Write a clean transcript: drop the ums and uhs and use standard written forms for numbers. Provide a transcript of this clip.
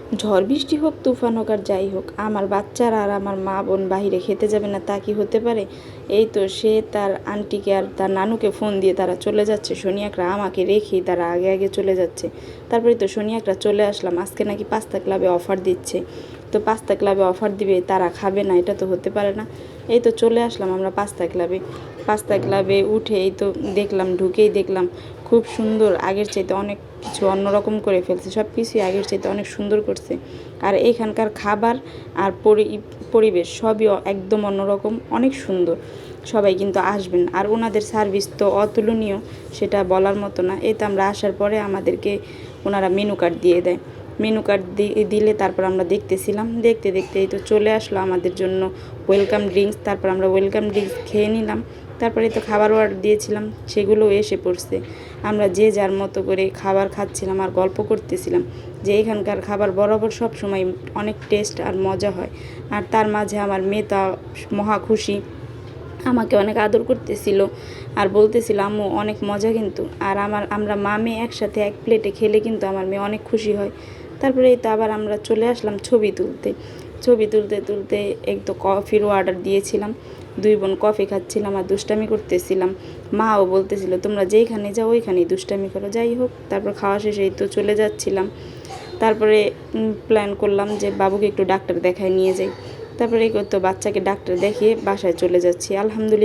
ঝড় বৃষ্টি হোক, তুফান হোক আর যাই হোক, আমার বাচ্চারা আর আমার মা বোন বাহিরে খেতে যাবে না তা কি হতে পারে? এই তো সে তার আন্টিকে আর তার নানুকে ফোন দিয়ে তারা চলে যাচ্ছে। সোনিয়াকরা আমাকে রেখেই তারা আগে আগে চলে যাচ্ছে। তারপরে তো সোনিয়াকরা চলে আসলাম। আজকে নাকি পাস্তা ক্লাবে অফার দিচ্ছে, তো পাস্তা ক্লাবে অফার দিবে, তারা খাবে না? এটা তো হতে পারে না। এই তো চলে আসলাম আমরা পাস্তা ক্লাবে। পাস্তা ক্লাবে উঠে এই তো দেখলাম, ঢুকেই দেখলাম খুব সুন্দর, আগের চাইতে অনেক কিছু অন্যরকম করে ফেলছে, সব কিছুই আগের চাইতে অনেক সুন্দর করছে। আর এইখানকার খাবার আর পরিবেশ সবই একদম অন্যরকম, অনেক সুন্দর। সবাই কিন্তু আসবেন, আর ওনাদের সার্ভিস তো অতুলনীয়, সেটা বলার মতো না। এই তো আমরা আসার পরে আমাদেরকে ওনারা মেনু কার্ড দিয়ে দেয়। মেনু কার্ড দিলে তারপর আমরা দেখতেছিলাম, দেখতে দেখতে এই তো চলে আসলো আমাদের জন্য ওয়েলকাম ড্রিঙ্কস। তারপর আমরা ওয়েলকাম ড্রিঙ্কস খেয়ে নিলাম। তারপরে তো খাবার অর্ডার দিয়েছিলাম, সেগুলোও এসে পড়ছে। আমরা যে যার মতো করে খাবার খাচ্ছিলাম আর গল্প করতেছিলাম যে এখানকার খাবার বরাবর সব সময় অনেক টেস্ট আর মজা হয়। আর তার মাঝে আমার মেয়ে তা মহা খুশি, আমাকে অনেক আদর করতেছিল আর বলতেছিল আম্মু অনেক মজা কিন্তু। আর আমরা মা মেয়ে একসাথে এক প্লেটে খেলে কিন্তু আমার মেয়ে অনেক খুশি হয়। তারপরে এই তো আবার আমরা চলে আসলাম ছবি তুলতে। ছবি তুলতে তুলতে এক তো কফিরও অর্ডার দিয়েছিলাম। দুই বোন কফি খাচ্ছিলাম আর দুষ্টামি করতেছিলাম। মাও বলতেছিল তোমরা যেইখানে যাও ওইখানেই দুষ্টামি করো। যাই হোক, তারপর খাওয়া শেষে এই তো চলে যাচ্ছিলাম। তারপরে প্ল্যান করলাম যে বাবুকে একটু ডাক্তার দেখায় নিয়ে যাই। তারপরে এই তো বাচ্চাকে ডাক্তার দেখিয়ে বাসায় চলে যাচ্ছি। আলহামদুলিল্লাহ।